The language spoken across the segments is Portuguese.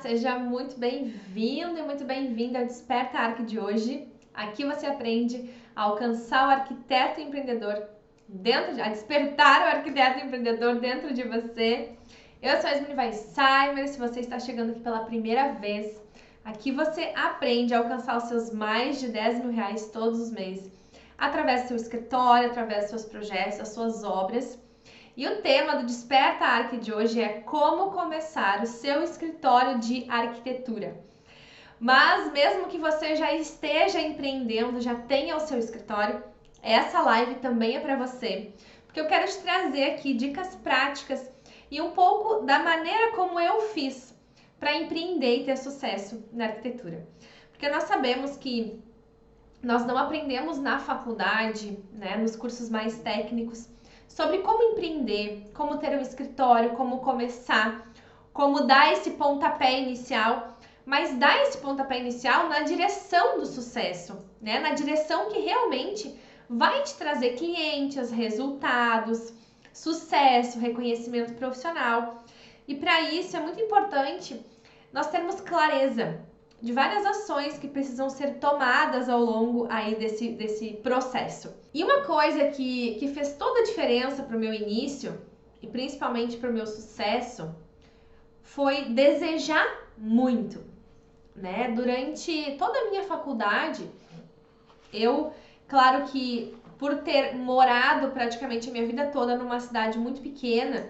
Seja muito bem-vindo e muito bem-vinda ao Desperta Arc de hoje. Aqui você aprende a alcançar o arquiteto empreendedor a despertar o arquiteto empreendedor dentro de você. Eu sou a Yasmin Weissheimer. Se você está chegando aqui pela primeira vez, aqui você aprende a alcançar os seus mais de 10 mil reais todos os meses, através do seu escritório, através dos seus projetos, das suas obras. E o tema do Desperta Arc de hoje é como começar o seu escritório de arquitetura. Mas mesmo que você já esteja empreendendo, já tenha o seu escritório, essa live também é para você, porque eu quero te trazer aqui dicas práticas e um pouco da maneira como eu fiz para empreender e ter sucesso na arquitetura. Porque nós sabemos que nós não aprendemos na faculdade, né, nos cursos mais técnicos, sobre como empreender, como ter um escritório, como começar, como dar esse pontapé inicial, mas dar esse pontapé inicial na direção do sucesso, né? Na direção que realmente vai te trazer clientes, resultados, sucesso, reconhecimento profissional. E para isso é muito importante nós termos clareza de várias ações que precisam ser tomadas ao longo aí desse processo. E uma coisa que fez toda a diferença para o meu início, e principalmente para o meu sucesso, foi desejar muito, né? Durante toda a minha faculdade, claro que por ter morado praticamente a minha vida toda numa cidade muito pequena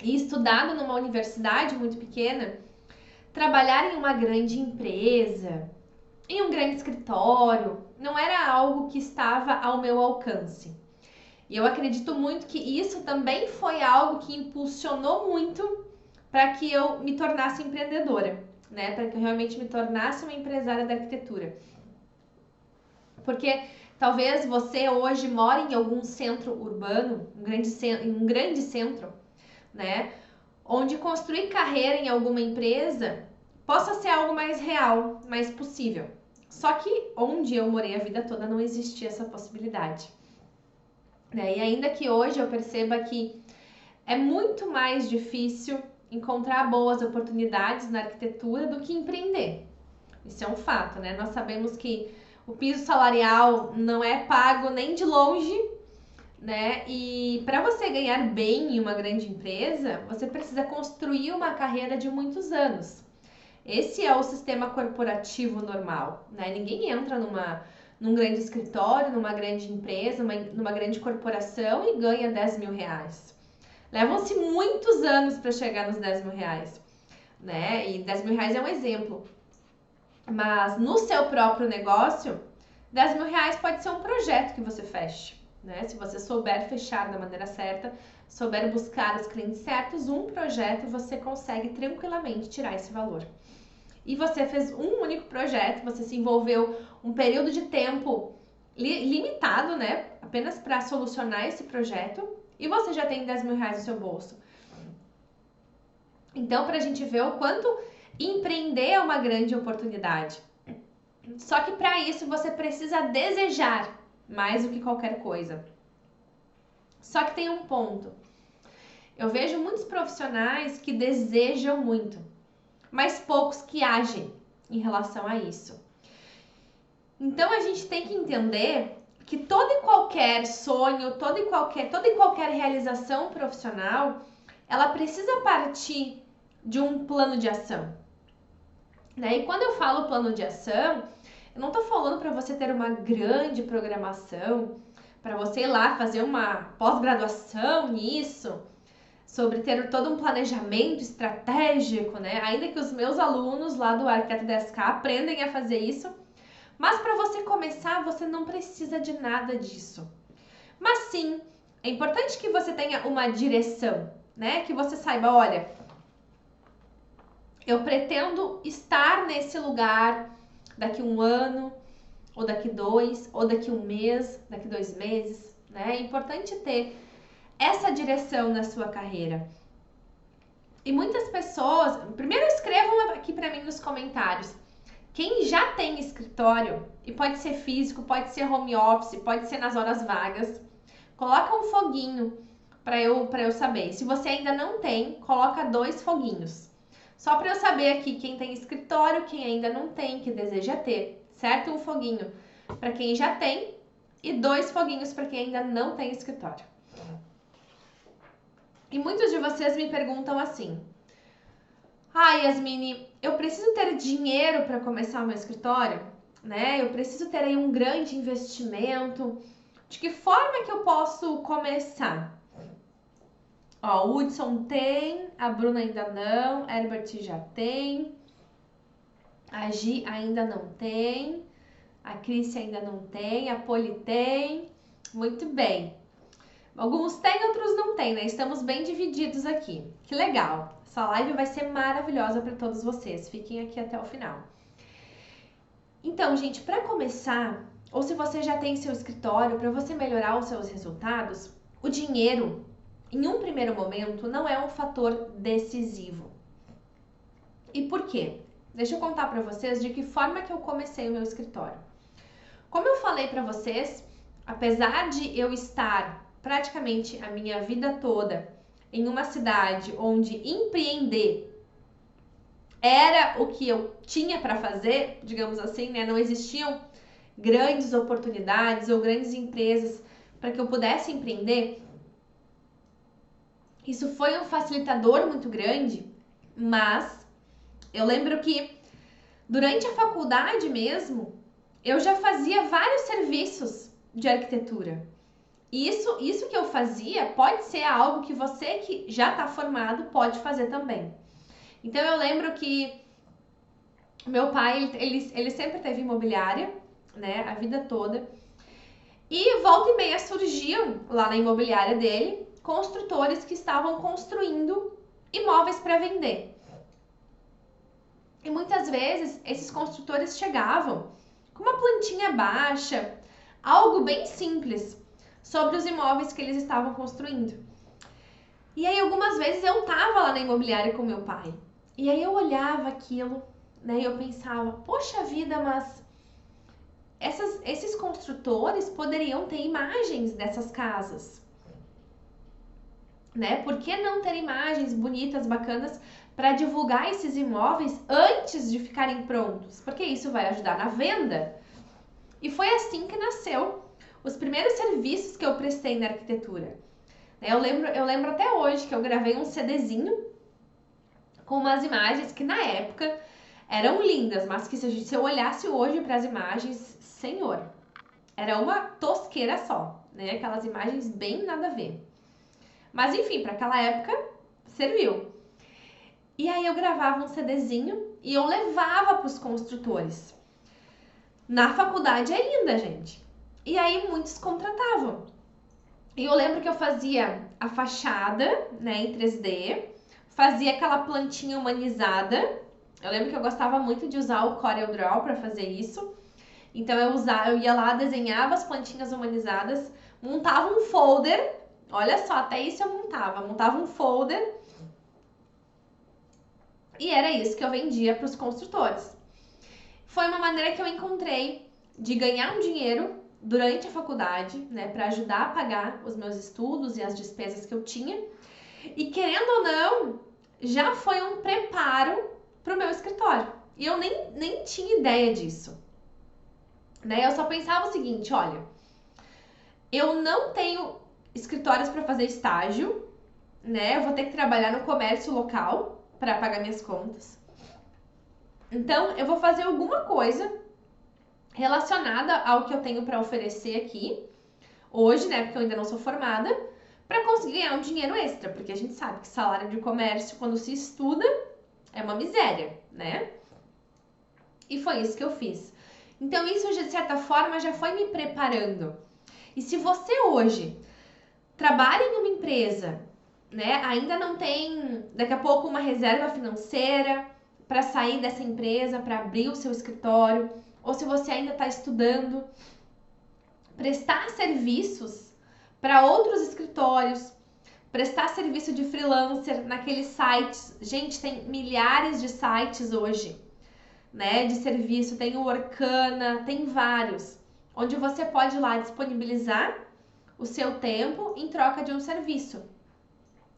e estudado numa universidade muito pequena, trabalhar em uma grande empresa, em um grande escritório, não era algo que estava ao meu alcance. E eu acredito muito que isso também foi algo que impulsionou muito para que eu me tornasse empreendedora, né? Para que eu realmente me tornasse uma empresária da arquitetura. Porque talvez você hoje mora em algum centro urbano, um grande centro, né? Onde construir carreira em alguma empresa possa ser algo mais real, mais possível. Só que onde eu morei a vida toda não existia essa possibilidade. Né? E ainda que hoje eu perceba que é muito mais difícil encontrar boas oportunidades na arquitetura do que empreender. Isso é um fato, né? Nós sabemos que o piso salarial não é pago nem de longe, né? E para você ganhar bem em uma grande empresa, você precisa construir uma carreira de muitos anos. Esse é o sistema corporativo normal, né? Ninguém entra num grande escritório, numa grande empresa, numa grande corporação e ganha 10 mil reais. Levam-se muitos anos para chegar nos 10 mil reais, né? E 10 mil reais é um exemplo. Mas no seu próprio negócio, 10 mil reais pode ser um projeto que você feche. Né? Se você souber fechar da maneira certa, souber buscar os clientes certos, um projeto você consegue tranquilamente tirar esse valor. E você fez um único projeto, você se envolveu um período de tempo limitado, né? Apenas para solucionar esse projeto e você já tem 10 mil reais no seu bolso. Então, para a gente ver o quanto empreender é uma grande oportunidade. Só que para isso você precisa desejar mais do que qualquer coisa. Só que tem um ponto. Eu vejo muitos profissionais que desejam muito, mas poucos que agem em relação a isso. Então a gente tem que entender que todo e qualquer sonho, toda e qualquer realização profissional, ela precisa partir de um plano de ação. Né? E quando eu falo plano de ação, eu não estou falando para você ter uma grande programação, para você ir lá fazer uma pós-graduação nisso, sobre ter todo um planejamento estratégico, né? Ainda que os meus alunos lá do Arquiteto 10K aprendem a fazer isso, mas para você começar, você não precisa de nada disso. Mas sim, é importante que você tenha uma direção, né? Que você saiba, olha, eu pretendo estar nesse lugar daqui um ano, ou daqui 2, ou daqui um mês, daqui 2 meses, né? É importante ter essa direção na sua carreira. E muitas pessoas, primeiro escrevam aqui para mim nos comentários, quem já tem escritório, e pode ser físico, pode ser home office, pode ser nas horas vagas, coloca um foguinho para eu saber. Se você ainda não tem, coloca 2 foguinhos. Só para eu saber aqui quem tem escritório, quem ainda não tem, que deseja ter, certo? Um foguinho para quem já tem e 2 foguinhos para quem ainda não tem escritório. E muitos de vocês me perguntam assim: Yasmine, eu preciso ter dinheiro para começar o meu escritório, né? Eu preciso ter aí um grande investimento. De que forma que eu posso começar? Ó, o Hudson tem, a Bruna ainda não, a Herbert já tem, a Gi ainda não tem, a Cris ainda não tem, a Poli tem. Muito bem. Alguns têm, outros não têm, né? Estamos bem divididos aqui. Que legal! Essa live vai ser maravilhosa para todos vocês. Fiquem aqui até o final. Então, gente, para começar, ou se você já tem seu escritório, para você melhorar os seus resultados, o dinheiro, em um primeiro momento, não é um fator decisivo. E por quê? Deixa eu contar para vocês de que forma que eu comecei o meu escritório. Como eu falei para vocês, apesar de eu estar praticamente a minha vida toda em uma cidade onde empreender era o que eu tinha para fazer, digamos assim, né? Não existiam grandes oportunidades ou grandes empresas para que eu pudesse empreender. Isso foi um facilitador muito grande, mas eu lembro que durante a faculdade mesmo, eu já fazia vários serviços de arquitetura. E isso que eu fazia pode ser algo que você que já está formado pode fazer também. Então eu lembro que meu pai, ele sempre teve imobiliária, né, a vida toda. E volta e meia surgiam lá na imobiliária dele construtores que estavam construindo imóveis para vender. E muitas vezes esses construtores chegavam com uma plantinha baixa, algo bem simples sobre os imóveis que eles estavam construindo. E aí algumas vezes eu tava lá na imobiliária com meu pai. E aí eu olhava aquilo, né, e eu pensava, poxa vida, mas esses construtores poderiam ter imagens dessas casas, né? Por que não ter imagens bonitas, bacanas para divulgar esses imóveis antes de ficarem prontos? Porque isso vai ajudar na venda. E foi assim que nasceu os primeiros serviços que eu prestei na arquitetura. Eu lembro até hoje que eu gravei um CDzinho com umas imagens que na época eram lindas, mas que se eu olhasse hoje para as imagens, senhor, era uma tosqueira só, né? Aquelas imagens bem nada a ver. Mas enfim, para aquela época serviu. E aí eu gravava um CDzinho e eu levava para os construtores. Na faculdade ainda, gente. E aí muitos contratavam. E eu lembro que eu fazia a fachada, né, em 3D, fazia aquela plantinha humanizada. Eu lembro que eu gostava muito de usar o CorelDRAW para fazer isso. Então eu ia lá, desenhava as plantinhas humanizadas, montava um folder. Olha só, até isso eu montava um folder. E era isso que eu vendia para os construtores. Foi uma maneira que eu encontrei de ganhar um dinheiro durante a faculdade, né, para ajudar a pagar os meus estudos e as despesas que eu tinha. E querendo ou não, já foi um preparo para o meu escritório. E eu nem tinha ideia disso. Né? Eu só pensava o seguinte, olha, eu não tenho escritórios para fazer estágio, né? Eu vou ter que trabalhar no comércio local para pagar minhas contas. Então, eu vou fazer alguma coisa relacionada ao que eu tenho para oferecer aqui hoje, né? Porque eu ainda não sou formada, para conseguir ganhar um dinheiro extra, porque a gente sabe que salário de comércio, quando se estuda, é uma miséria, né? E foi isso que eu fiz. Então, isso, de certa forma, já foi me preparando. E se você hoje trabalha em uma empresa, né, ainda não tem, daqui a pouco, uma reserva financeira para sair dessa empresa, para abrir o seu escritório, ou se você ainda está estudando, prestar serviços para outros escritórios, prestar serviço de freelancer naqueles sites. Gente, tem milhares de sites hoje, né, de serviço. Tem o Workana, tem vários, onde você pode ir lá disponibilizar o seu tempo em troca de um serviço.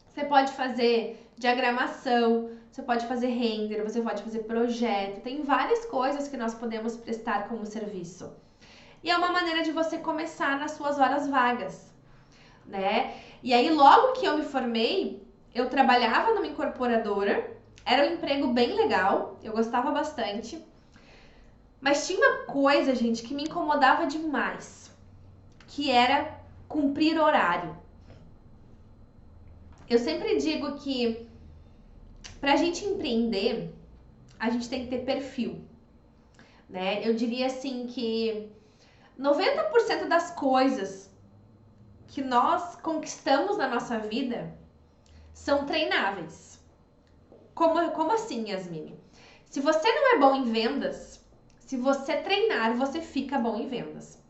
Você pode fazer diagramação, você pode fazer render, você pode fazer projeto, tem várias coisas que nós podemos prestar como serviço. E é uma maneira de você começar nas suas horas vagas, né? E aí, logo que eu me formei, eu trabalhava numa incorporadora, era um emprego bem legal, eu gostava bastante, mas tinha uma coisa, gente, que me incomodava demais, que era cumprir horário. Eu sempre digo que pra gente empreender, a gente tem que ter perfil, né? Eu diria assim que 90% das coisas que nós conquistamos na nossa vida são treináveis. Como assim, Yasmine? Se você não é bom em vendas, se você treinar, você fica bom em vendas.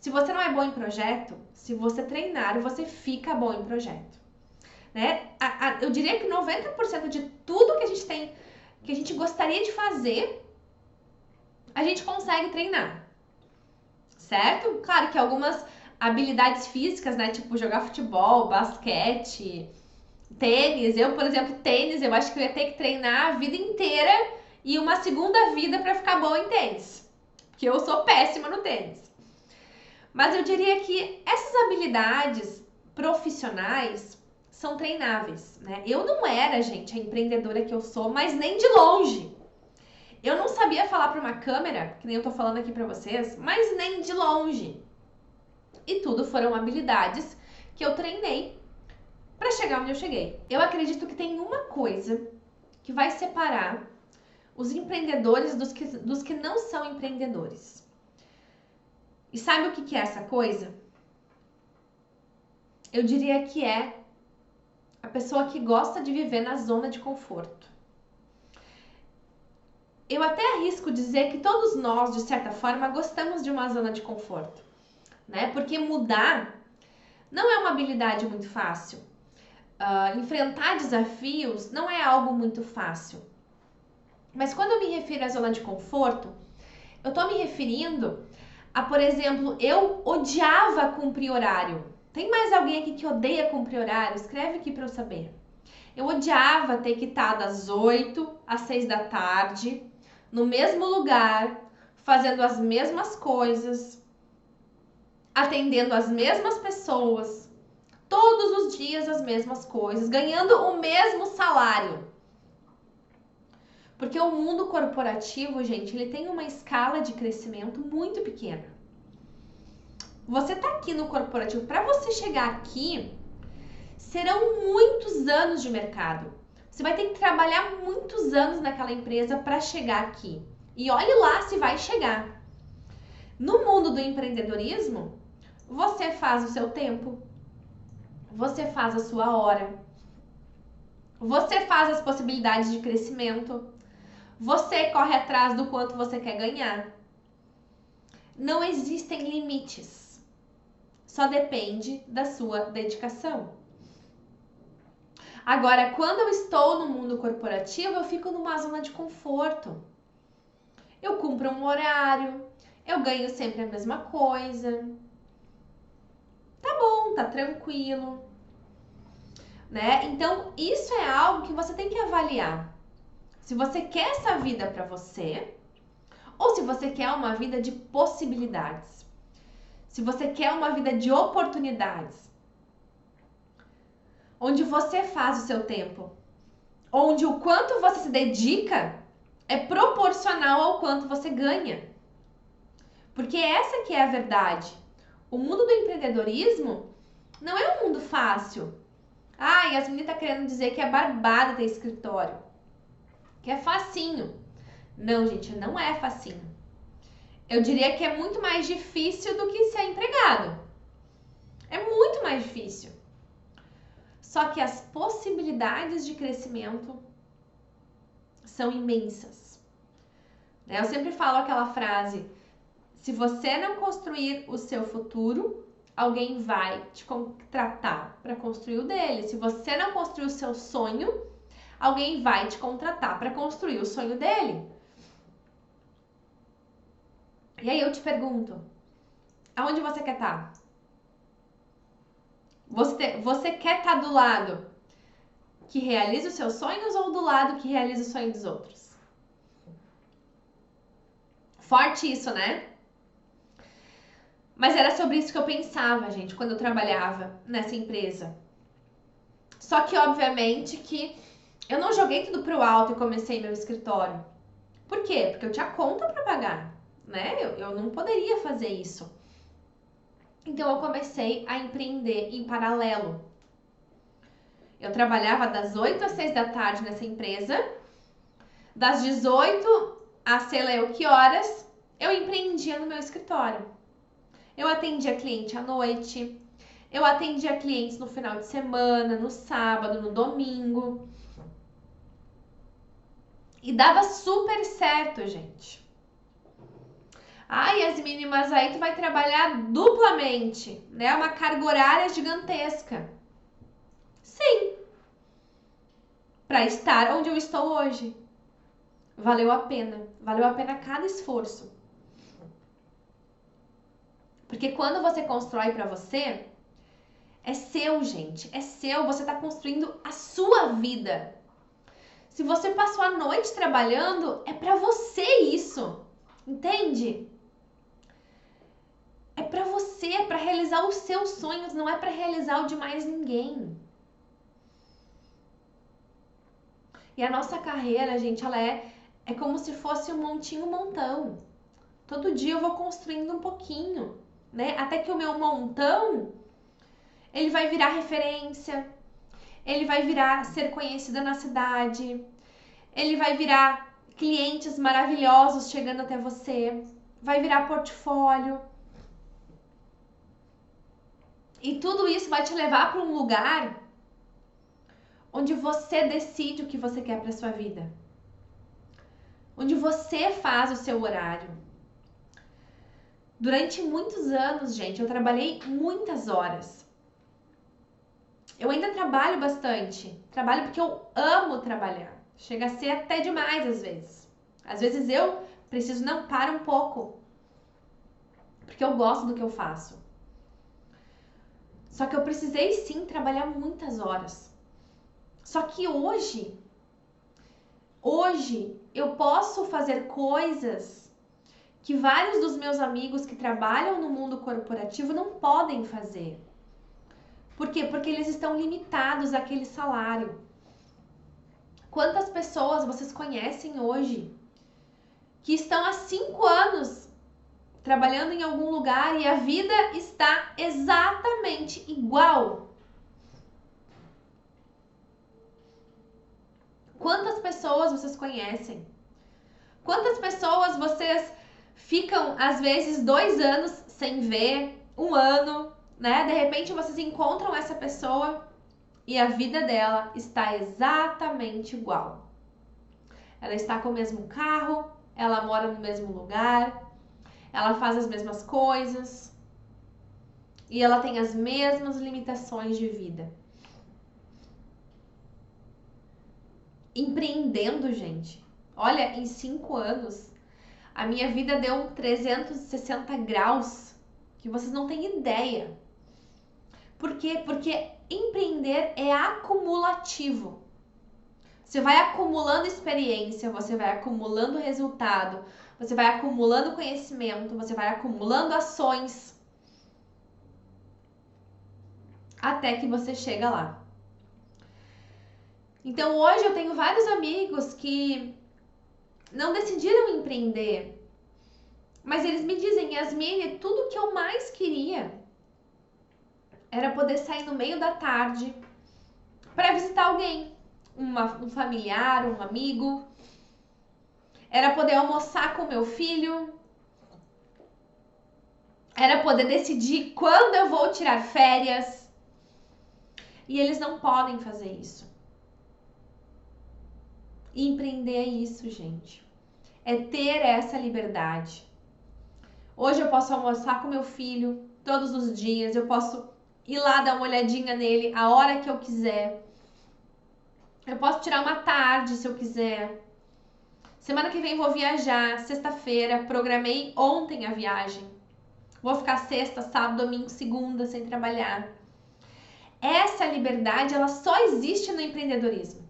Se você não é bom em projeto, se você treinar, você fica bom em projeto. Né? Eu diria que 90% de tudo que a gente tem, que a gente gostaria de fazer, a gente consegue treinar. Certo? Claro que algumas habilidades físicas, né? Tipo jogar futebol, basquete, tênis. Eu, por exemplo, tênis, eu acho que eu ia ter que treinar a vida inteira e uma segunda vida para ficar boa em tênis. Porque eu sou péssima no tênis. Mas eu diria que essas habilidades profissionais são treináveis, né? Eu não era, gente, a empreendedora que eu sou, mas nem de longe. Eu não sabia falar para uma câmera, que nem eu tô falando aqui para vocês, mas nem de longe. E tudo foram habilidades que eu treinei para chegar onde eu cheguei. Eu acredito que tem uma coisa que vai separar os empreendedores dos que não são empreendedores. E sabe o que é essa coisa? Eu diria que é a pessoa que gosta de viver na zona de conforto. Eu até arrisco dizer que todos nós, de certa forma, gostamos de uma zona de conforto, né? Porque mudar não é uma habilidade muito fácil. Enfrentar desafios não é algo muito fácil. Mas quando eu me refiro à zona de conforto, eu tô me referindo a, por exemplo, eu odiava cumprir horário. Tem mais alguém aqui que odeia cumprir horário? Escreve aqui para eu saber. Eu odiava ter que estar das 8 às 6 da tarde, no mesmo lugar, fazendo as mesmas coisas, atendendo as mesmas pessoas, todos os dias as mesmas coisas, ganhando o mesmo salário. Porque o mundo corporativo, gente, ele tem uma escala de crescimento muito pequena. Você tá aqui no corporativo, para você chegar aqui, serão muitos anos de mercado. Você vai ter que trabalhar muitos anos naquela empresa para chegar aqui. E olhe lá se vai chegar. No mundo do empreendedorismo, você faz o seu tempo, você faz a sua hora, você faz as possibilidades de crescimento, você corre atrás do quanto você quer ganhar. Não existem limites. Só depende da sua dedicação. Agora, quando eu estou no mundo corporativo, eu fico numa zona de conforto. Eu cumpro um horário, eu ganho sempre a mesma coisa. Tá bom, tá tranquilo, né? Então, isso é algo que você tem que avaliar. Se você quer essa vida para você, ou se você quer uma vida de possibilidades. Se você quer uma vida de oportunidades. Onde você faz o seu tempo. Onde o quanto você se dedica é proporcional ao quanto você ganha. Porque essa que é a verdade. O mundo do empreendedorismo não é um mundo fácil. Ah, e as meninas tá querendo dizer que é barbada ter escritório. Que é facinho. Não, gente, não é facinho. Eu diria que é muito mais difícil do que ser empregado. É muito mais difícil. Só que as possibilidades de crescimento são imensas. Eu sempre falo aquela frase: se você não construir o seu futuro, alguém vai te contratar para construir o dele. Se você não construir o seu sonho, alguém vai te contratar para construir o sonho dele. E aí eu te pergunto, aonde você quer estar? Você quer estar do lado que realiza os seus sonhos ou do lado que realiza o sonho dos outros? Forte isso, né? Mas era sobre isso que eu pensava, gente, quando eu trabalhava nessa empresa. Só que, obviamente, que eu não joguei tudo pro alto e comecei meu escritório. Por quê? Porque eu tinha conta para pagar, né? Eu não poderia fazer isso. Então, eu comecei a empreender em paralelo. Eu trabalhava das 8 às 6 da tarde nessa empresa. Das 18 às sei lá eu que horas, eu empreendia no meu escritório. Eu atendia cliente à noite. Eu atendia clientes no final de semana, no sábado, no domingo. E dava super certo, gente. Ah, Yasmine, mas aí tu vai trabalhar duplamente, né? Uma carga horária gigantesca. Sim. Para estar onde eu estou hoje. Valeu a pena. Valeu a pena cada esforço. Porque quando você constrói para você, é seu, gente. É seu. Você está construindo a sua vida. Se você passou a noite trabalhando, é para você isso. Entende? É para você, é para realizar os seus sonhos, não é para realizar o de mais ninguém. E a nossa carreira, gente, ela é como se fosse um montinho, um montão. Todo dia eu vou construindo um pouquinho, né? Até que o meu montão, ele vai virar referência, ele vai virar ser conhecida na cidade, ele vai virar clientes maravilhosos chegando até você, vai virar portfólio. E tudo isso vai te levar para um lugar onde você decide o que você quer para sua vida. Onde você faz o seu horário. Durante muitos anos, gente, eu trabalhei muitas horas. Eu ainda trabalho bastante. Trabalho porque eu amo trabalhar. Chega a ser até demais às vezes. Às vezes eu preciso, não, para um pouco. Porque eu gosto do que eu faço. Só que eu precisei sim trabalhar muitas horas. Só que hoje eu posso fazer coisas que vários dos meus amigos que trabalham no mundo corporativo não podem fazer. Por quê? Porque eles estão limitados àquele salário. Quantas pessoas vocês conhecem hoje que estão há 5 anos trabalhando em algum lugar e a vida está exatamente igual? Quantas pessoas vocês conhecem? Quantas pessoas vocês ficam, às vezes, 2 anos sem ver, 1 ano, né? De repente vocês encontram essa pessoa e a vida dela está exatamente igual. Ela está com o mesmo carro, ela mora no mesmo lugar, ela faz as mesmas coisas e ela tem as mesmas limitações de vida. Empreendendo, gente. Olha, em 5 anos, a minha vida deu um 360 graus que vocês não têm ideia. Por quê? Porque empreender é acumulativo. Você vai acumulando experiência, você vai acumulando resultado, você vai acumulando conhecimento, você vai acumulando ações até que você chega lá. Então hoje eu tenho vários amigos que não decidiram empreender, mas eles me dizem, Yasmine, tudo que eu mais queria era poder sair no meio da tarde para visitar alguém, um familiar, um amigo. Era poder almoçar com meu filho. Era poder decidir quando eu vou tirar férias. E eles não podem fazer isso. E empreender é isso, gente. É ter essa liberdade. Hoje eu posso almoçar com meu filho todos os dias. Eu posso ir lá dar uma olhadinha nele a hora que eu quiser. Eu posso tirar uma tarde se eu quiser. Semana que vem vou viajar, sexta-feira, programei ontem a viagem. Vou ficar sexta, sábado, domingo, segunda sem trabalhar. essa liberdade, ela só existe no empreendedorismo.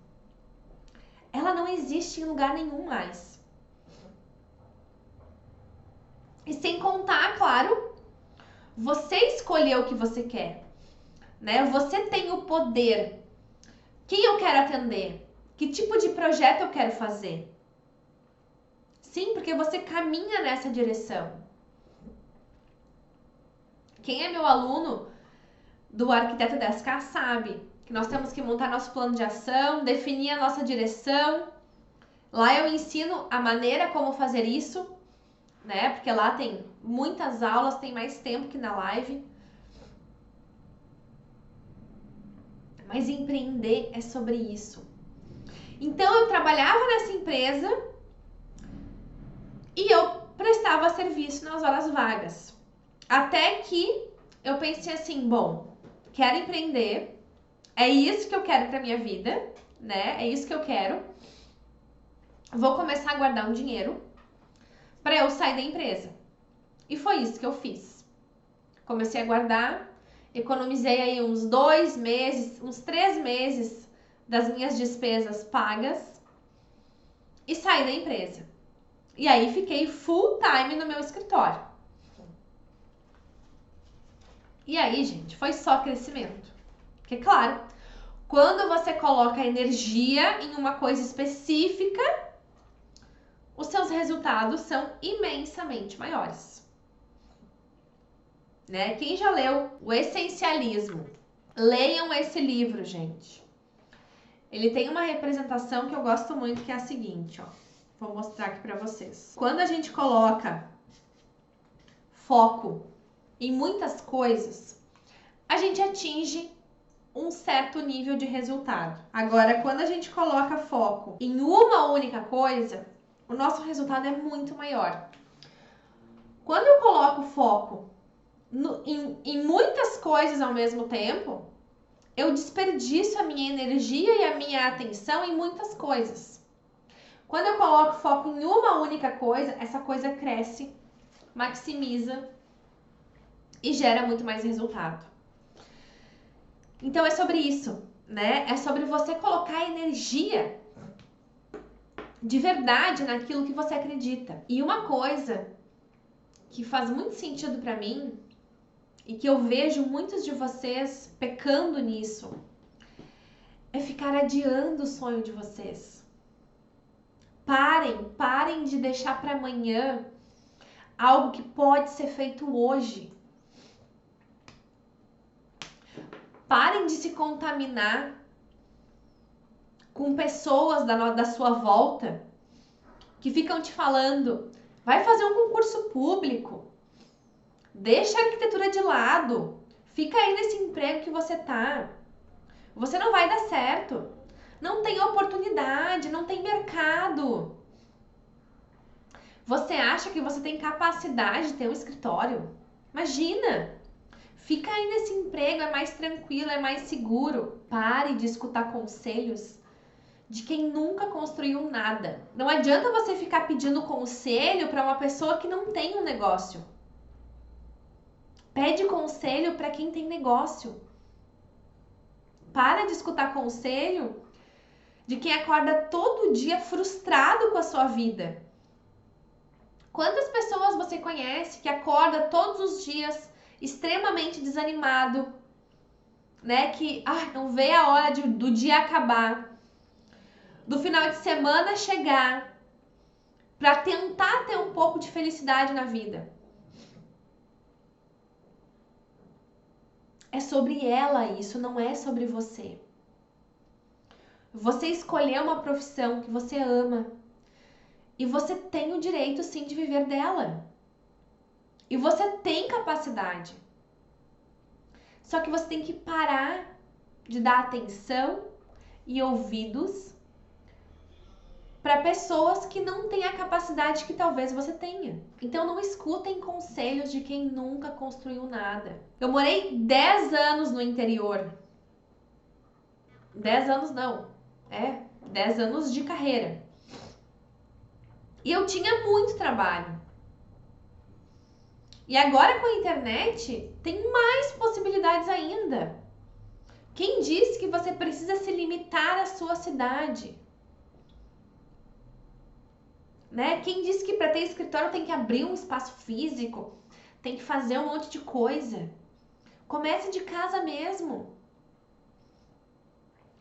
Ela não existe em lugar nenhum mais. E sem contar, claro, você escolheu o que você quer, né? Você tem o poder. Quem eu quero atender? Que tipo de projeto eu quero fazer? Sim, porque você caminha nessa direção. Quem é meu aluno do Arquiteto 10K sabe que nós temos que montar nosso plano de ação, definir a nossa direção. Lá eu ensino a maneira como fazer isso, né? Porque lá tem muitas aulas, tem mais tempo que na live. Mas empreender é sobre isso. Então eu trabalhava nessa empresa e eu prestava serviço nas horas vagas. Até que eu pensei assim, bom, quero empreender, é isso que eu quero pra minha vida, né? É isso que eu quero. Vou começar a guardar um dinheiro para eu sair da empresa. E foi isso que eu fiz. Comecei a guardar, economizei aí uns 2 meses, uns 3 meses das minhas despesas pagas e saí da empresa. E aí fiquei full time no meu escritório. E aí, gente, foi só crescimento. Porque, claro, quando você coloca energia em uma coisa específica, os seus resultados são imensamente maiores. Né? Quem já leu O Essencialismo? Leiam esse livro, gente. Ele tem uma representação que eu gosto muito, que é a seguinte, ó. Vou mostrar aqui pra vocês. Quando a gente coloca foco em muitas coisas, a gente atinge um certo nível de resultado. Agora, quando a gente coloca foco em uma única coisa, o nosso resultado é muito maior. Quando eu coloco foco em muitas coisas ao mesmo tempo, eu desperdiço a minha energia e a minha atenção em muitas coisas. Quando eu coloco foco em uma única coisa, essa coisa cresce, maximiza e gera muito mais resultado. Então é sobre isso, né? É sobre você colocar energia de verdade naquilo que você acredita. E uma coisa que faz muito sentido para mim e que eu vejo muitos de vocês pecando nisso é ficar adiando o sonho de vocês. Parem de deixar para amanhã algo que pode ser feito hoje. Parem de se contaminar com pessoas da sua volta que ficam te falando, vai fazer um concurso público, deixa a arquitetura de lado, fica aí nesse emprego que você tá, você não vai dar certo, não tem oportunidade, não tem mercado. Você acha que você tem capacidade de ter um escritório? Imagina! Fica aí nesse emprego, é mais tranquilo, é mais seguro. Pare de escutar conselhos de quem nunca construiu nada. Não adianta você ficar pedindo conselho para uma pessoa que não tem um negócio. Pede conselho para quem tem negócio. Para de escutar conselho de quem acorda todo dia frustrado com a sua vida. Quantas pessoas você conhece que acorda todos os dias extremamente desanimado, né? Que não vê a hora do dia acabar, do final de semana chegar, para tentar ter um pouco de felicidade na vida. É sobre ela isso, não é sobre você. Você escolheu uma profissão que você ama e você tem o direito sim de viver dela. E você tem capacidade. Só que você tem que parar de dar atenção e ouvidos para pessoas que não têm a capacidade que talvez você tenha. Então não escutem conselhos de quem nunca construiu nada. Eu morei 10 anos no interior. 10 anos não. 10 anos de carreira. E eu tinha muito trabalho. E agora com a internet tem mais possibilidades ainda. Quem disse que você precisa se limitar à sua cidade? Né? Quem disse que para ter escritório tem que abrir um espaço físico, tem que fazer um monte de coisa? Comece de casa mesmo.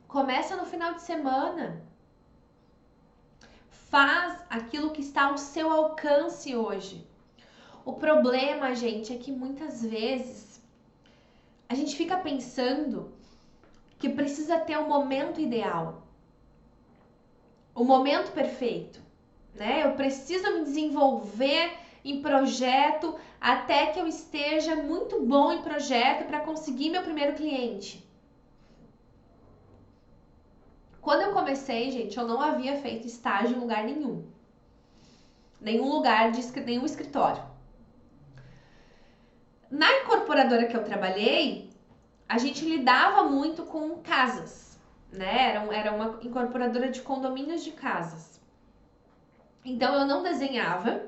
Começa no final de semana. Faz aquilo que está ao seu alcance hoje. O problema, gente, é que muitas vezes a gente fica pensando que precisa ter o momento ideal, o momento perfeito, né? Eu preciso me desenvolver em projeto até que eu esteja muito bom em projeto para conseguir meu primeiro cliente. Quando eu comecei, gente, eu não havia feito estágio em lugar nenhum. Nenhum lugar de nenhum escritório. Na incorporadora que eu trabalhei, a gente lidava muito com casas, né? Era uma incorporadora de condomínios de casas. Então eu não desenhava,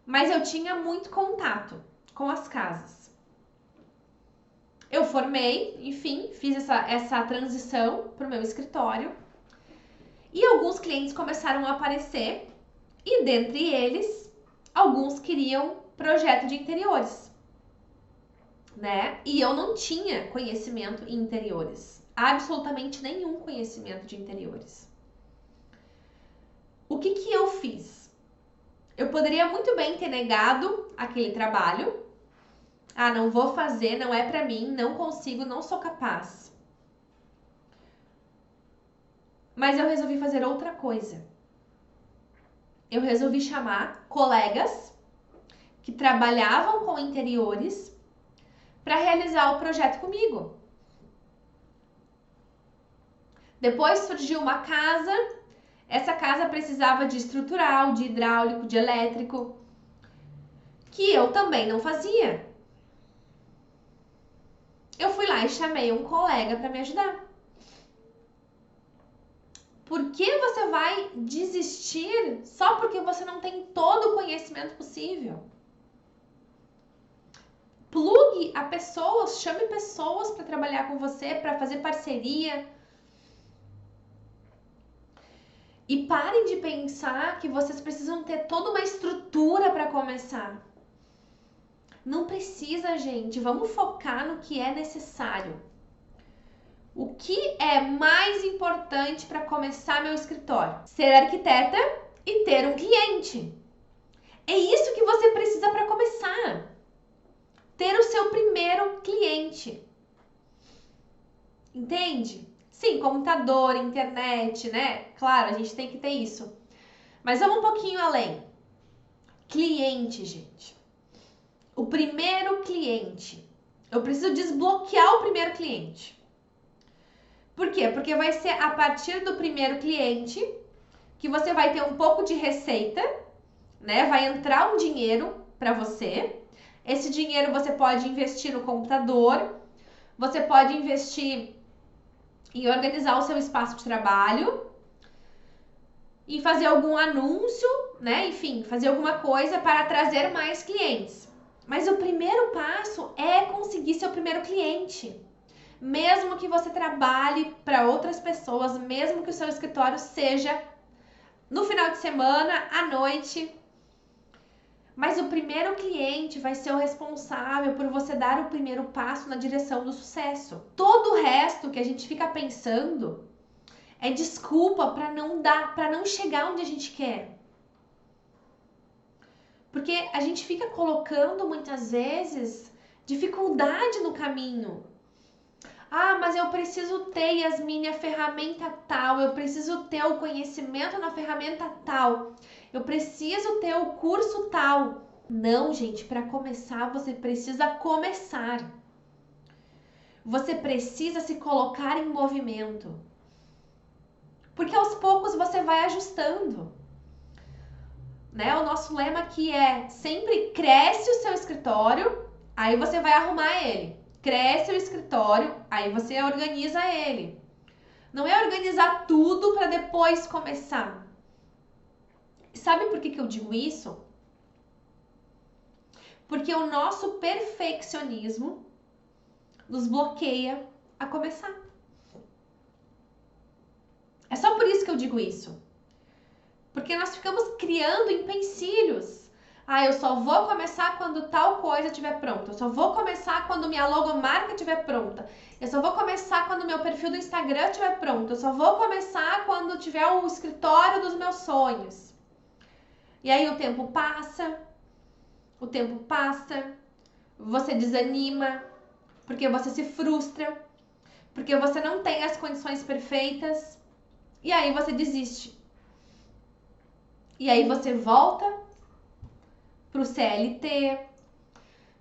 mas eu tinha muito contato com as casas. Eu formei, enfim, fiz essa transição para o meu escritório e alguns clientes começaram a aparecer e dentre eles, alguns queriam projeto de interiores, né? E eu não tinha conhecimento em interiores, absolutamente nenhum conhecimento de interiores. O que eu fiz? Eu poderia muito bem ter negado aquele trabalho. Ah, não vou fazer, não é pra mim, não consigo, não sou capaz. Mas eu resolvi fazer outra coisa. Eu resolvi chamar colegas que trabalhavam com interiores para realizar o projeto comigo. Depois surgiu uma casa, essa casa precisava de estrutural, de hidráulico, de elétrico, que eu também não fazia. Eu fui lá e chamei um colega para me ajudar. Por que você vai desistir só porque você não tem todo o conhecimento possível? Plugue a pessoas, chame pessoas para trabalhar com você, para fazer parceria. E parem de pensar que vocês precisam ter toda uma estrutura para começar. Não precisa, gente. Vamos focar no que é necessário. O que é mais importante para começar meu escritório? Ser arquiteta e ter um cliente. É isso que você precisa para começar. Ter o seu primeiro cliente. Entende? Sim, computador, internet, né? Claro, a gente tem que ter isso. Mas vamos um pouquinho além. Cliente, gente. O primeiro cliente. Eu preciso desbloquear o primeiro cliente. Por quê? Porque vai ser a partir do primeiro cliente que você vai ter um pouco de receita, né? Vai entrar um dinheiro para você. Esse dinheiro você pode investir no computador, você pode investir em organizar o seu espaço de trabalho, em fazer algum anúncio, né? Enfim, fazer alguma coisa para trazer mais clientes. Mas o primeiro passo é conseguir seu primeiro cliente. Mesmo que você trabalhe para outras pessoas, mesmo que o seu escritório seja no final de semana, à noite. Mas o primeiro cliente vai ser o responsável por você dar o primeiro passo na direção do sucesso. Todo o resto que a gente fica pensando é desculpa para não chegar onde a gente quer. Porque a gente fica colocando muitas vezes dificuldade no caminho. Ah, mas eu preciso ter, Yasmine, a ferramenta tal, eu preciso ter o conhecimento na ferramenta tal, eu preciso ter o curso tal. Não, gente, para começar você precisa começar. Você precisa se colocar em movimento. Porque aos poucos você vai ajustando. Né? O nosso lema aqui é sempre cresce o seu escritório, aí você vai arrumar ele. Cresce o escritório, aí você organiza ele. Não é organizar tudo para depois começar. Sabe por que eu digo isso? Porque o nosso perfeccionismo nos bloqueia a começar. É só por isso que eu digo isso. Porque nós ficamos criando empecilhos. Ah, eu só vou começar quando tal coisa estiver pronta. Eu só vou começar quando minha logomarca estiver pronta. Eu só vou começar quando meu perfil do Instagram estiver pronto. Eu só vou começar quando tiver o escritório dos meus sonhos. E aí o tempo passa, você desanima, porque você se frustra, porque você não tem as condições perfeitas, e aí você desiste. E aí você volta pro CLT,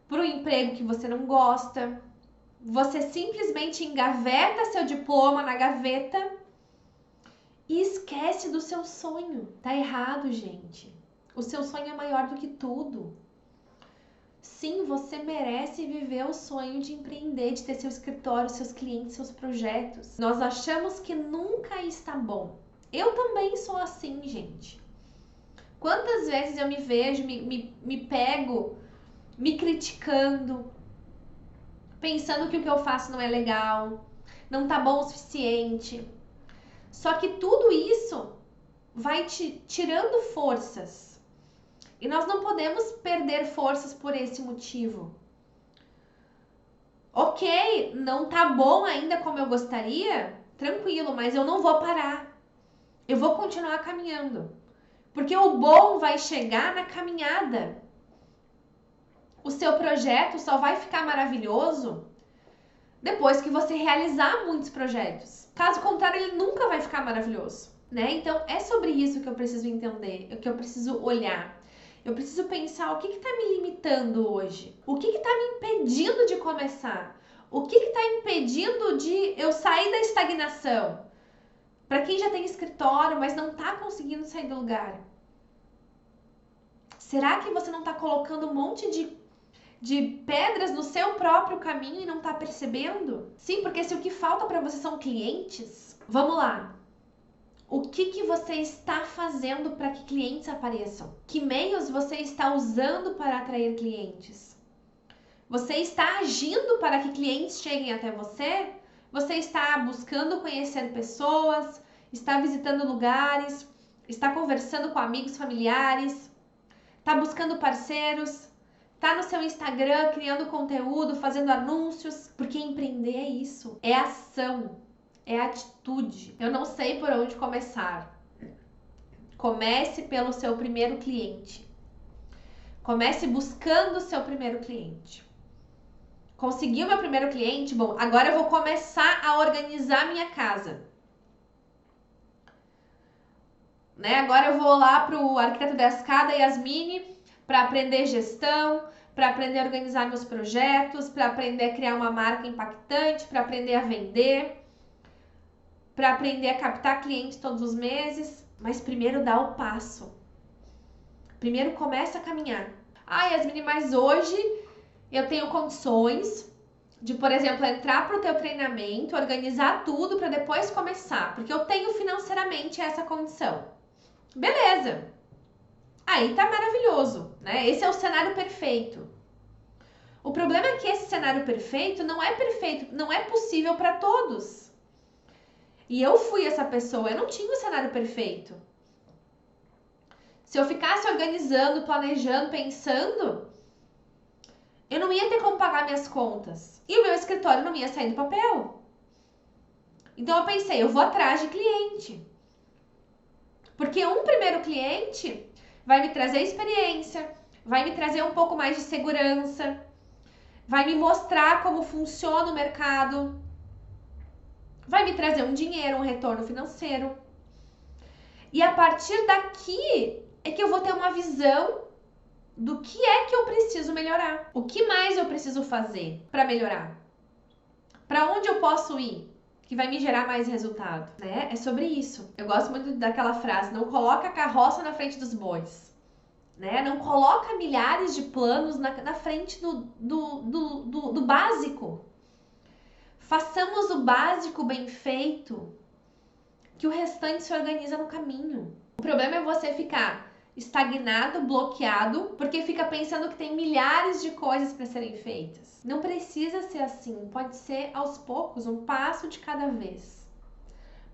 pro emprego que você não gosta, você simplesmente engaveta seu diploma na gaveta e esquece do seu sonho. Tá errado, gente. O seu sonho é maior do que tudo. Sim, você merece viver o sonho de empreender, de ter seu escritório, seus clientes, seus projetos. Nós achamos que nunca está bom. Eu também sou assim, gente. Quantas vezes eu me vejo, me pego, me criticando, pensando que o que eu faço não é legal, não tá bom o suficiente. Só que tudo isso vai te tirando forças. E nós não podemos perder forças por esse motivo. Ok, não tá bom ainda como eu gostaria, tranquilo, mas eu não vou parar. Eu vou continuar caminhando. Porque o bom vai chegar na caminhada. O seu projeto só vai ficar maravilhoso depois que você realizar muitos projetos. Caso contrário, ele nunca vai ficar maravilhoso, né? Então, é sobre isso que eu preciso entender, que eu preciso olhar. Eu preciso pensar o que está me limitando hoje? O que está me impedindo de começar? O que está impedindo de eu sair da estagnação? Para quem já tem escritório, mas não está conseguindo sair do lugar. Será que você não está colocando um monte de pedras no seu próprio caminho e não está percebendo? Sim, porque se o que falta para você são clientes, vamos lá. O que você está fazendo para que clientes apareçam? Que meios você está usando para atrair clientes? Você está agindo para que clientes cheguem até você? Você está buscando conhecer pessoas? Está visitando lugares? Está conversando com amigos, familiares? Está buscando parceiros? Está no seu Instagram criando conteúdo, fazendo anúncios? Porque empreender é isso, é ação. É atitude. Eu não sei por onde começar. Comece pelo seu primeiro cliente. Comece buscando o seu primeiro cliente. Conseguiu meu primeiro cliente? Bom, agora eu vou começar a organizar minha casa. Né? Agora eu vou lá para o Arquiteto da Escada Yasmine para aprender gestão, para aprender a organizar meus projetos, para aprender a criar uma marca impactante, para aprender a vender, para aprender a captar clientes todos os meses, mas primeiro dá o passo. Primeiro começa a caminhar. Ah, Yasmine, mas hoje eu tenho condições de, por exemplo, entrar para o teu treinamento, organizar tudo para depois começar, porque eu tenho financeiramente essa condição. Beleza. Aí tá maravilhoso, né? Esse é o cenário perfeito. O problema é que esse cenário perfeito, não é possível para todos. E eu fui essa pessoa, eu não tinha o cenário perfeito. Se eu ficasse organizando, planejando, pensando, eu não ia ter como pagar minhas contas. E o meu escritório não ia sair do papel. Então eu pensei, eu vou atrás de cliente. Porque um primeiro cliente vai me trazer experiência, vai me trazer um pouco mais de segurança, vai me mostrar como funciona o mercado, vai me trazer um dinheiro, um retorno financeiro. E a partir daqui é que eu vou ter uma visão do que é que eu preciso melhorar. O que mais eu preciso fazer para melhorar? Para onde eu posso ir que vai me gerar mais resultado, né? É sobre isso. Eu gosto muito daquela frase, não coloca a carroça na frente dos bois, né? Não coloca milhares de planos na frente do básico. Façamos o básico bem feito, que o restante se organiza no caminho. O problema é você ficar estagnado, bloqueado, porque fica pensando que tem milhares de coisas para serem feitas. Não precisa ser assim, pode ser aos poucos, um passo de cada vez.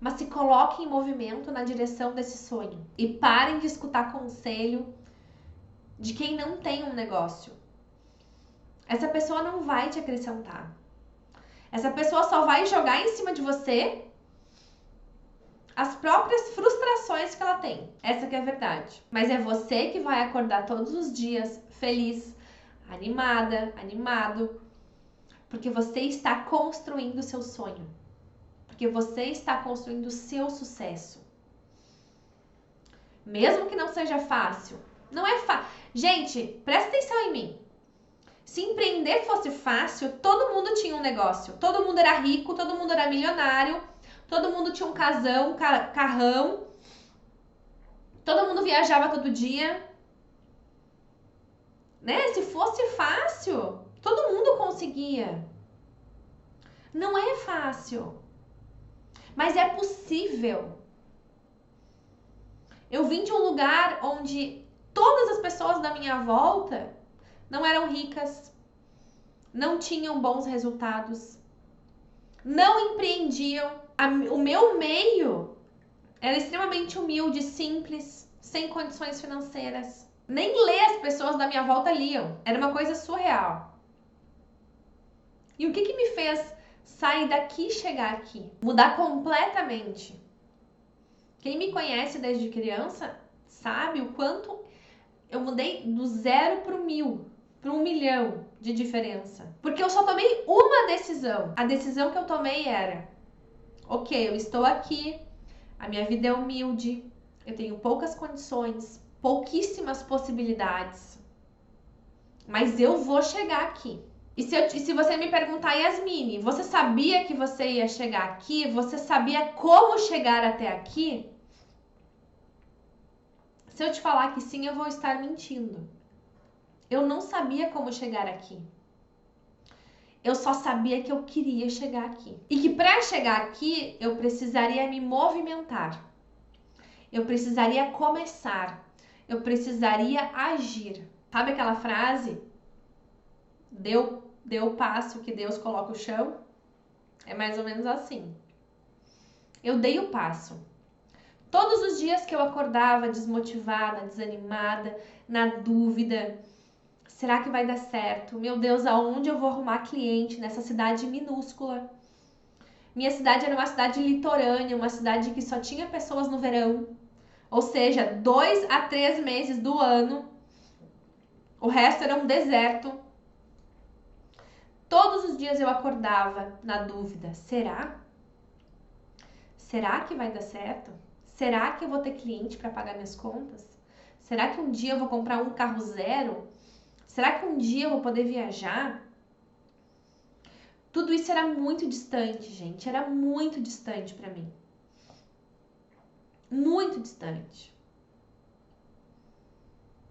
Mas se coloque em movimento na direção desse sonho e parem de escutar conselho de quem não tem um negócio. Essa pessoa não vai te acrescentar. Essa pessoa só vai jogar em cima de você as próprias frustrações que ela tem. Essa que é a verdade. Mas é você que vai acordar todos os dias feliz, animada, animado, porque você está construindo o seu sonho. Porque você está construindo o seu sucesso. Mesmo que não seja fácil. Não é fácil. Gente, presta atenção em mim. Se empreender fosse fácil, todo mundo tinha um negócio. Todo mundo era rico, todo mundo era milionário. Todo mundo tinha um casão, carrão. Todo mundo viajava todo dia. Né? Se fosse fácil, todo mundo conseguia. Não é fácil. Mas é possível. Eu vim de um lugar onde todas as pessoas da minha volta não eram ricas, não tinham bons resultados, não empreendiam. O meu meio era extremamente humilde, simples, sem condições financeiras. Nem ler as pessoas da minha volta liam. Era uma coisa surreal. E o que me fez sair daqui e chegar aqui? Mudar completamente. Quem me conhece desde criança sabe o quanto eu mudei do 0 para o 1000, para 1 milhão de diferença. Porque eu só tomei uma decisão. A decisão que eu tomei era: ok, eu estou aqui, a minha vida é humilde, eu tenho poucas condições, pouquíssimas possibilidades, mas eu vou chegar aqui. E se você me perguntar, Yasmine, você sabia que você ia chegar aqui? Você sabia como chegar até aqui? Se eu te falar que sim, eu vou estar mentindo. Eu não sabia como chegar aqui. Eu só sabia que eu queria chegar aqui. E que para chegar aqui, eu precisaria me movimentar. Eu precisaria começar. Eu precisaria agir. Sabe aquela frase? Deu o passo que Deus coloca o chão? É mais ou menos assim. Eu dei o passo. Todos os dias que eu acordava desmotivada, desanimada, na dúvida, será que vai dar certo? Meu Deus, aonde eu vou arrumar cliente nessa cidade minúscula? Minha cidade era uma cidade litorânea, uma cidade que só tinha pessoas no verão. Ou seja, 2 a 3 meses do ano. O resto era um deserto. Todos os dias eu acordava na dúvida, será? Será que vai dar certo? Será que eu vou ter cliente para pagar minhas contas? Será que um dia eu vou comprar um carro zero? Será que um dia eu vou poder viajar? Tudo isso era muito distante, gente. Era muito distante para mim. Muito distante.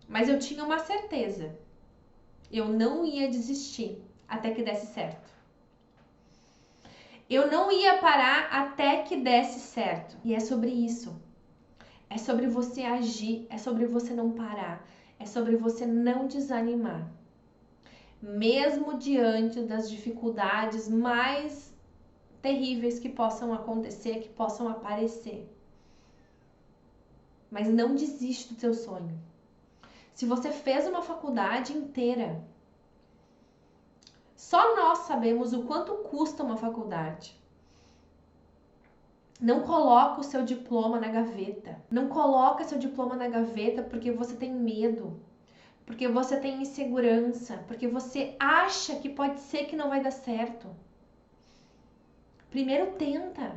Mas eu tinha uma certeza. Eu não ia desistir até que desse certo. Eu não ia parar até que desse certo. E é sobre isso. É sobre você agir, é sobre você não parar, é sobre você não desanimar. Mesmo diante das dificuldades mais terríveis que possam acontecer, que possam aparecer. Mas não desiste do seu sonho. Se você fez uma faculdade inteira, só nós sabemos o quanto custa uma faculdade. Não coloca o seu diploma na gaveta. Não coloca seu diploma na gaveta porque você tem medo, porque você tem insegurança, porque você acha que pode ser que não vai dar certo. Primeiro tenta.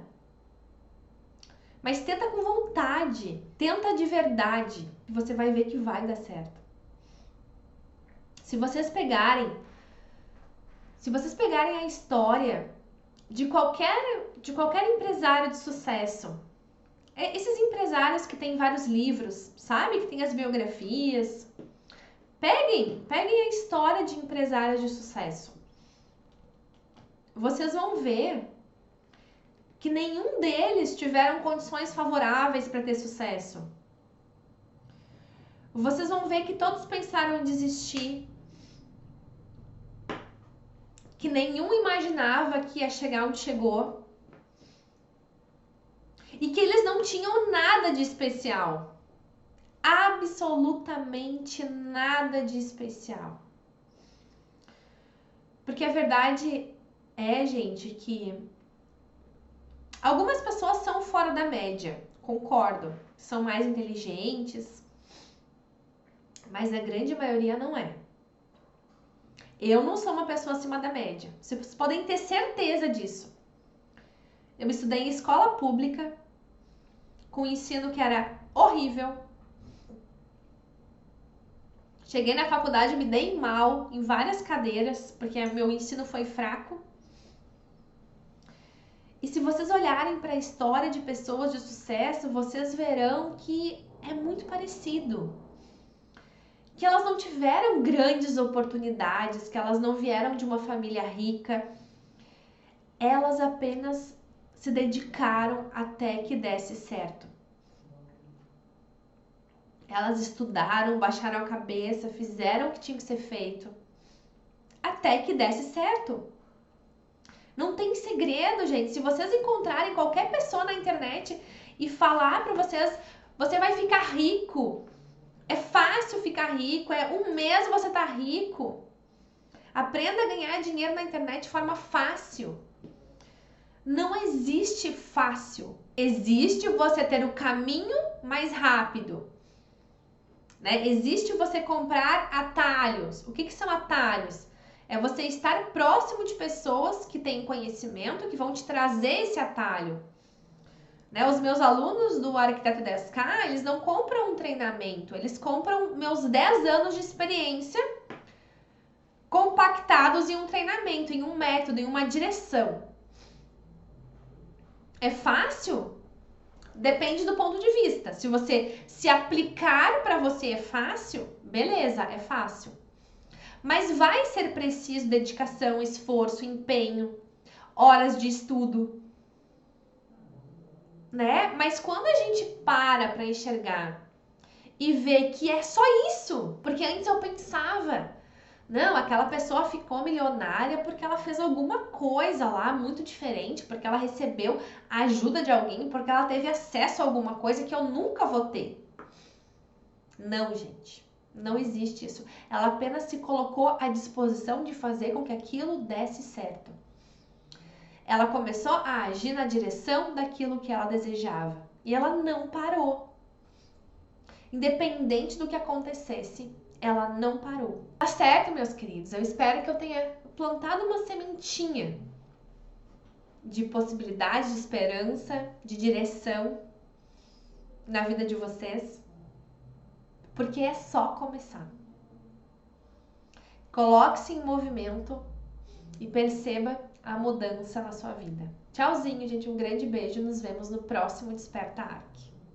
Mas tenta com vontade, tenta de verdade, que você vai ver que vai dar certo. Se vocês pegarem a história de qualquer empresário de sucesso, esses empresários que têm vários livros, sabe? Que tem as biografias. Peguem a história de empresários de sucesso. Vocês vão ver que nenhum deles tiveram condições favoráveis para ter sucesso. vocês vão ver que todos pensaram em desistir, que nenhum imaginava que ia chegar onde chegou e que eles não tinham nada de especial. Absolutamente nada de especial. Porque a verdade é, gente, que algumas pessoas são fora da média, concordo, são mais inteligentes, mas a grande maioria não é. Eu não sou uma pessoa acima da média, vocês podem ter certeza disso. Eu estudei em escola pública, com ensino que era horrível. Cheguei na faculdade, me dei mal em várias cadeiras, porque meu ensino foi fraco. E se vocês olharem para a história de pessoas de sucesso, vocês verão que é muito parecido. Que elas não tiveram grandes oportunidades, que elas não vieram de uma família rica. Elas apenas se dedicaram até que desse certo. Elas estudaram, baixaram a cabeça, fizeram o que tinha que ser feito, até que desse certo. Não tem segredo, gente. Se vocês encontrarem qualquer pessoa na internet e falar para vocês, você vai ficar rico. É fácil ficar rico, um mês você tá rico. Aprenda a ganhar dinheiro na internet de forma fácil. Não existe fácil. Existe você ter o caminho mais rápido. Né? Existe você comprar atalhos. O que são atalhos? É você estar próximo de pessoas que têm conhecimento, que vão te trazer esse atalho. Né? Os meus alunos do Arquiteto 10K, eles não compram um treinamento, eles compram meus 10 anos de experiência compactados em um treinamento, em um método, em uma direção. É fácil? Depende do ponto de vista. Se você se aplicar para você é fácil, beleza, é fácil. Mas vai ser preciso dedicação, esforço, empenho, horas de estudo, né? Mas quando a gente para enxergar e ver que é só isso, porque antes eu pensava, não, aquela pessoa ficou milionária porque ela fez alguma coisa lá muito diferente, porque ela recebeu a ajuda de alguém, porque ela teve acesso a alguma coisa que eu nunca vou ter. Não, gente, não existe isso. Ela apenas se colocou à disposição de fazer com que aquilo desse certo. Ela começou a agir na direção daquilo que ela desejava e ela não parou. Independente do que acontecesse, ela não parou. Tá certo, meus queridos? Eu espero que eu tenha plantado uma sementinha de possibilidade, de esperança, de direção na vida de vocês, porque é só começar. Coloque-se em movimento e perceba a mudança na sua vida. Tchauzinho, gente. Um grande beijo. Nos vemos no próximo Desperta Arque.